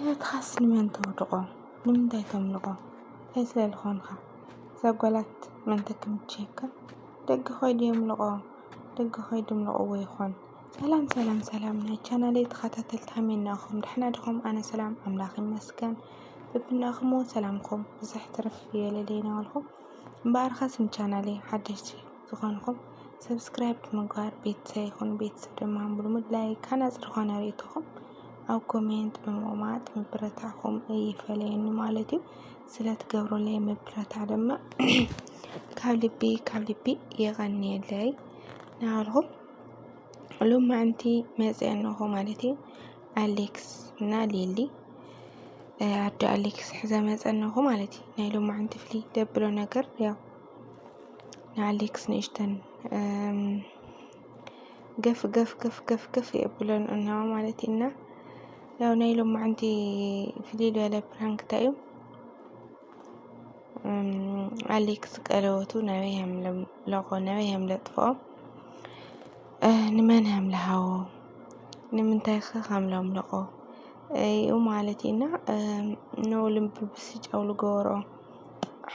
ቀለበት ኻስ ንመን ተውድቖ ንምንታይ ተምልቖ እንታይ ስለልኾንኻ ዘጓላት መን ተክምችየካ ደገ ኸይዱ የምልቖ ደገ ኸይዱ ምልቕዎ ይኾን። ሰላም ናይ ቻናለይ ተኸታተልቲ ከመይ ኢኹም ደሕና ዲኹም? ኣነ ሰላም ኣምላኽ ይመስገን። በብናኹም ሰላምኩም ብዙሕ ትርፍ ይበለለይ ይነብልኩም። እምበኣር ኻስ ንቻናለይ ሓደሽቲ ዝኾንኩም ሰብስክራይብ ብምግባር ቤተሰብ ይኹን ቤተሰብ ድማ ብልሙድ ላይክ ሓናፂ ዝኾነ ርእይቶኹም ኣብ ኮሜንት ብምቕማጥ ምብረታዕኹም ይፈለየኒ ማለት እዩ። ስለትገብሩለይ ምብረታዕ ድማ ካብ ልቢ ይቐኒየለይ ናበልኩም። ሎማዓንቲ መፅአ ኣለኹ ማለት እዩ። ኣሌክስ እና ሊሊ ኣዶ ኣሌክስ ሕዛ መፅአ ኣለኹ ማለት እዩ። ናይ ሎማዓንቲ ፍልይ ደብሎ ነገር ያው ንኣሌክስ ንእሽተን ገፍ የብሎን እናዋ ማለት ኢና ያው ናይ ሎማዓንቲ ፍልይ ዝበለ ፕራንክ እንታይ እዩ? ኣሌክስ ቀለበቱ ናበይ የምለቆ ናበይ የምለጥፍኦ ንመን የምልሃዎ ንምንታይ ከምለምልቆ እዩ ማለት ኢና ንውልም ብስጫው ልገበሮ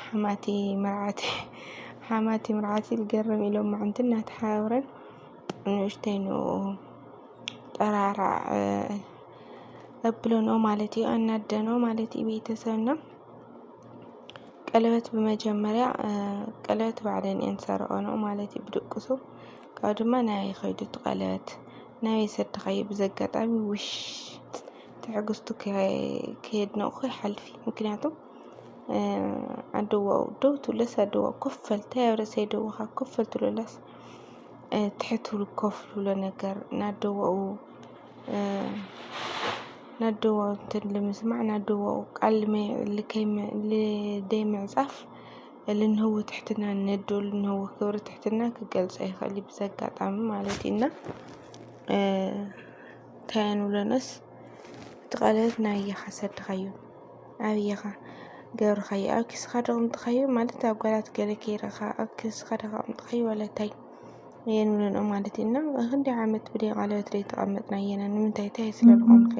ሓማቲ ምርዓቲ ልገርም ኢሎም ማዓንቲ እናተሓባብረን ንእሽተይኑ ጠራራዕ እብሎኖ ማለት እዩ። ኣናደኖ ማለት እዩ ቤተሰብና ቀለበት በመጀመሪያ ቀለበት ባዕደን እንሰርቀኖ ማለት እዩ ብድቁሱ ካብ ድማ ናይ ኸይዱ ቀለበት ናይ ሰድኸይ ብዘጋጣሚ ውሽ ትዕግስቱ ከየድነቕኹ ይሓልፊ ምክንያቱም ኣደዋው ደው ትብለስ ኣደዋው ኮፈል ተያብረሰይ ደውኻ ኮፈል ትብለስ ትሕትሉ ኮፍ ብሎ ነገር ናደዋው ልምስማዕ ናደዋው ቃል ልደይ ምዕጻፍ ልንህው ትሕትና ነዶ ልንህው ክብሪ ትሕትና ክገልጸ ይኽእል ብዘጋጣሚ ማለት ኢና ታያኑለነስ ትቐለበት ናይኻ ሰድኸዩ ኣብየኻ ገብርኸዩ ኣብ ኪስኻ ደቕምጥኸዩ ማለት ኣብ ጓላት ገለ ከይረኻ ኣብ ኪስኻ ደቕምጥኸዩ ወለታይ የንብለኖ ማለት ኢና ክንዲ ዓመት ብደይ ቀለበት ደይ ተቐመጥና የና ንምንታይ ታይ ስለልኾንከ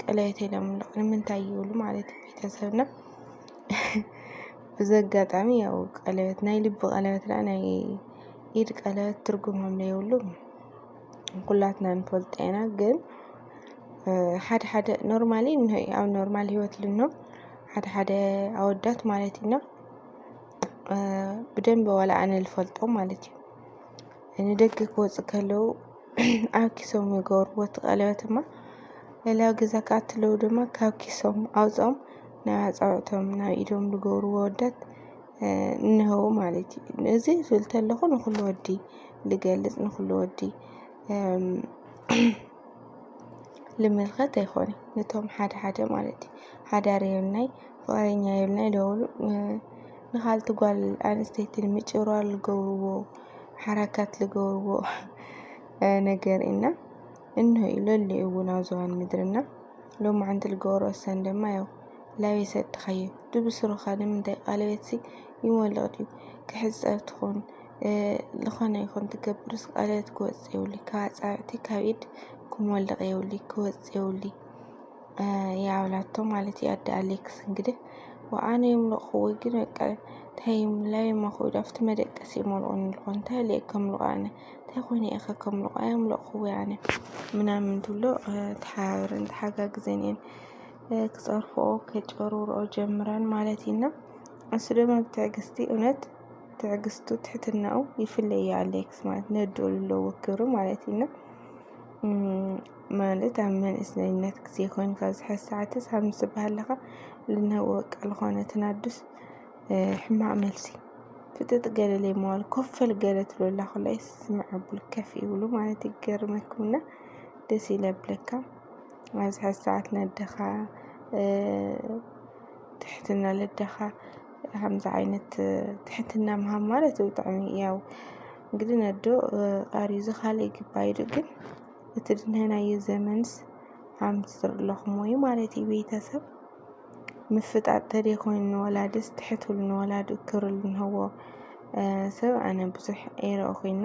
ቀለበት የለምልቕ ንምንታይ ይብሉ ማለት ቤተሰብና ብዘጋጣሚ ያው ቀለበት ናይ ልቢ ቀለበት ናይ ኢድ ቀለበት ትርጉም ዘይብሉ ኩላትና ንፈልጦ ኢና ግን ሓደ ኖርማሊ ኣብ ኖርማል ህይወት ልኖ ሓደ ኣወዳት ማለት ኢና ብደንብ ዋላ ኣነ ልፈልጦ ማለት እዩ ንደገ ክወፅእ ከለዉ ኣብ ኪሶም ይገብርዎ ቀለበት እማ ሌላው ገዛ ክኣትው ድማ ካብ ኪሶም ኣውፅኦም ናብ ኣፃብዕቶም ናብ ኢዶም ዝገብርዎ ኣወዳት እንሆ ማለት እዩ። እዚ ዝብል ከለኹ ንኹሉ ወዲ ልገልጽ ንኹሉ ወዲ ልምልከት ኣይኮነን ነቶም ሓደ ማለት እዩ። ሓዳር የብልናይ ፍቕረኛ የብልናይ ደውሉ ንኻልቲ ጓል ኣንስተይቲ ንምጭብርባር ዝገብርዎ ሓረካት ዝገብርዎ ነገር ኢና እንሆ ኢሎሎ እውን ኣብ ዝባን ምድርና ሎማዓንቲ ዝገብሮ ወሰን ድማ ያው ላበይ ሰድኸዮ ድብስሩኻ ንምንታይ ቀለበት ይመልቕ ድዩ ክሕፀብ ትኹን ዝኾነ ይኹን ትገብርስ ቀለበት ክወፅእ የብሉ ካብ ኣፃብዕቲ ካብ ኢድ ክመልቕ የብሉ ክወፅእ የብሉ ያብላቶ ማለት እዩ። ኣደ ኣሌክስ እንግዲህ ወኣነ የምለኽዎ ግን በቃ ታይም ላይ ማኹድ ኣፍቲ መደቀሲ የምልኾን ልኾን እንታይ ለይ ከምልቑ ኣነ እንታይ ኮነ ኢኸ ከምልቑ ኣየምለኽዎ ኣነ ምናምን ትብሎ ተሓባብረን ተሓጋግዘን እየን ክፀርፍኦ ከጭበርብርኦ ጀምረን ማለት ኢና እሱ ድማ ብትዕግስቲ እውነት ትዕግስቱ ትሕትናኡ ይፍለይ እዩ ኣሌክስ ማለት ነደው ዘለዎ ክብሪ ማለት ኢና ማለት ኣብ መንእስነት ጊዜ ኮይንካ ዝሕዝ ሰዓትስ ኣብ ምስ ትበሃለኻ ልንህቦ በቃ ልኾነ ትናድስ ሕማቕ መልሲ ፍጥጥ ገለ ለይመዋል ኮፈል ገለ ትብለላ ኩላ ይስምዕ ከፍ ይብሉ ማለት ይገርመኩምና ደስ ይለብለካ ኣብ ዝሕዝ ሰዓት ነደኻ ትሕትና ለደኻ ከምዚ ዓይነት ትሕትና ምሃብ ማለት ብጣዕሚ ያው እንግዲህ ነዶ ቃሪዙ ካልእ ይግባይዱ ግን እቲ ድንህናዮ ዘመንስ ኣምስር ኣለኹም ወይ ማለት እዩ ቤተሰብ ምፍጣጥ ተደይኮይኑ ንወላድስ ትሕትሉ ንወላዱ ክብሪ ልንህቦ ሰብ ኣነ ብዙሕ ኣይረአኹና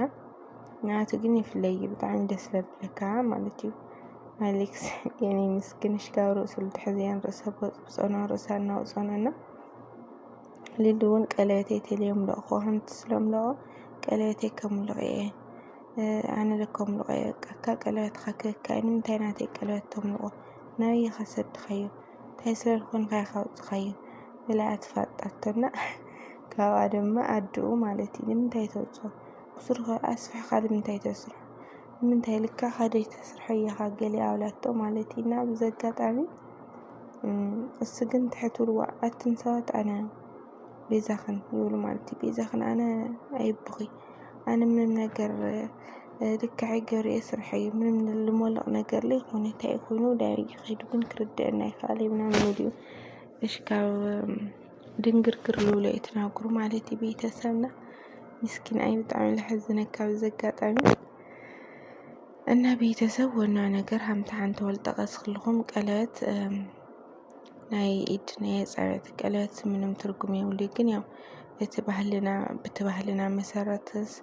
ንኣቱ ግን ይፍለይ ብጣዕሚ ደስ ለብለካ ማለት እዩ። ኣሌክስ የኔ ምስኪን ሽጋው ርእሱ ልትሕዝያን ርእሰ በጽብጾና ርእሳና ወጾናና ሊልውን ቀለበተይ ተልዮም ለቕኾ ከምቲ ስለምለቖ ቀለበተይ ከምልቕየ ኣነ ለከም ልቐየ ቃካ ቀለበት ኸክካይኒ ምንታይ ናተይ ቀለበት ተምልቖ ናበይ ኸሰድኸዮ እንታይ ስለልኾንካ ኢኻ ውፅኻዮ ኢላ ኣትፋጣቶና ካብኣ ድማ ኣድኡ ማለት እዩ ንምንታይ ተውፅኦ ብሱርኸ ኣስፊሕኻ ንምንታይ ተስርሖ ንምንታይ ልካ ኸደይ ተስርሖ ኢኻ ገሊኣ ኣውላቶ ማለት እዩ እና በዚ ኣጋጣሚ እሱ ግን ትሕትብልዋ ኣትን ሰባት ኣነ ቤዛኽን ይብሉ ማለት እዩ ቤዛኽን ኣነ ኣይብኺ ኣነ ምንም ነገር ልክዐይ ገይረ ስርሐ እዩ ምንም ልሞልቕ ነገር ለይኮነ እንታይ ኮይኑ ዳይ ኸይዱ ግን ክርድአና ይከኣለ ምናምን ኢሉ እሽካብ ድንግርግር ልብሎ የተናገሩ ማለት እዩ ቤተሰብና ምስኪን ኣይ ብጣዕሚ ዝሕዝነካ በዚ ኣጋጣሚ እና ቤተሰብ ወና ነገር ሃምታ ሓንቲ ወልጠቐስ ክልኹም ቀለበት ናይ ኢድ ናይ ኣጻብዕቲ ቀለበት ምንም ትርጉም የብሉ ግን ያው እቲ ባህልና መሰረትስ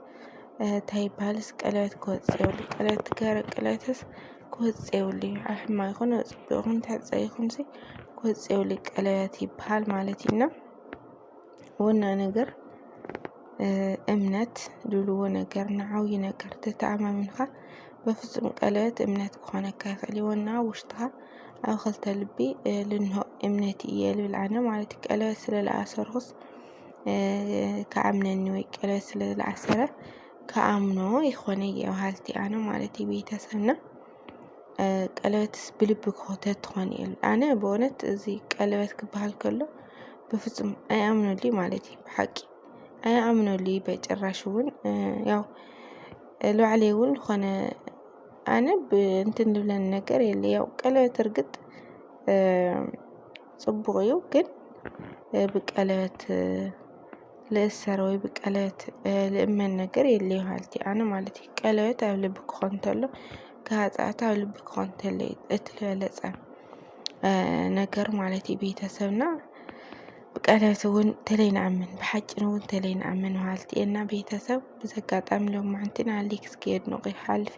እንታይ ይባሃልስ ቀለበት ክወፅእ የብሉ ቀለበት ትገበረ ቀለበትስ ክወፅእ የብሉ ኣብ ሕማቕ ይኹን ኣብ ፅቡቕ ይኹን ትሕፀ ይኹን ክወፅእ የብሉ ቀለበት ይበሃል ማለት እዩ እና ወና ነገር እምነት ድልዎ ነገር ንዓብዪ ነገር ተተኣማሚንካ በፍጹም ቀለበት እምነት ክኾነካ ይኽእል እዩ ወና ውሽጥኻ ኣብ ክልተ ልቢ ልንሆ እምነት እየ ልብል ኣነ ማለት እዩ ቀለበት ስለለኣሰርኹስ ከኣምነኒ ወይ ቀለበት ስለለኣሰረ ከኣምኖ ይኾነ እየ በሃልቲ ኣነ ማለት እዩ ቤተሰብና ቀለበትስ ብልቢ ክኾተት ትኾን እየ ኣነ ብእውነት እዚ ቀለበት ክበሃል ከሎ ብፍጹም ኣይኣምነሉይ ማለት እዩ ብሓቂ ኣይኣምነሉይ በጭራሽ እውን ያው ልባዕለይ እውን ዝኾነ ኣነ እንትን ልብለኒ ነገር የለ ያው ቀለበት እርግጥ ጽቡቕ እዩ ግን ብቀለበት ልእሰር ወይ ብቀለበት ልእመን ነገር የለ በሃልቲ ኣነ ማለት እዩ ቀለበት ኣብ ልቢ ክኾን እንተሎ ጋፃዕቲ ኣብ ልቢ ክኾን እንተሎ እቲ ዝበለፀ ነገር ማለት እዩ ቤተሰብና ብቀለበት እውን ተለይንኣምን ብሓጭን እውን ተለይንኣምን በሃልቲ እና ቤተሰብ በዚ ኣጋጣሚ ሎማዓንቲ ንኣሌክስ ከየድንቑ ይሓልፊ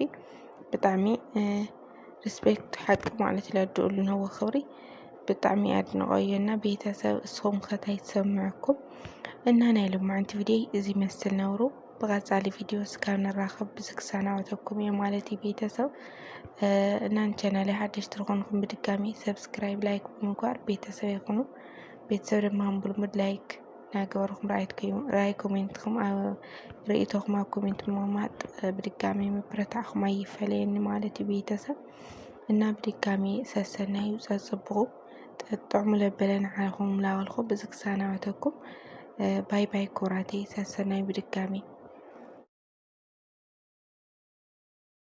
ብጣዕሚ ሪስፔክት ሓቂ ማለት እዩ ለድኡ ልንህቦ ክብሪ ብጣዕሚ ኣድንቐዮ እና ቤተሰብ እስኹም ከ እንታይ ተሰምዐኩም እና ናይ ሎማዓንቲ ቪድዮ እዚ ይመስል ነብሩ ብቐፃሊ ቪድዮ እስካብ ንራኸብ ብዚ ክሰናበተኩም እየ ማለት እዩ ቤተሰብ እና ንቻናለይ ሓደሽቲ ዝኾንኩም ብድጋሚ ሰብስክራይብ ላይክ ብምግባር ቤተሰብ ይኹኑ ቤተሰብ ድማ ብልሙድ ላይክ ናገበርኩም ራእይ ኮሜንትኩም ርእይቶኩም ኣብ ኮሜንት ምቕማጥ ብድጋሚ ምብረታዕኩም ኣይፈለየኒ ማለት እዩ ቤተሰብ እና ብድጋሚ ሰሰናይ ፀፅብቑ ጥዕሙ ለበለ ንዓለኹም ላበልኩ ብዚ ክሰናበተኩም ባይ ባይ ኩራቴ ሰሰናይ ብድጋሚ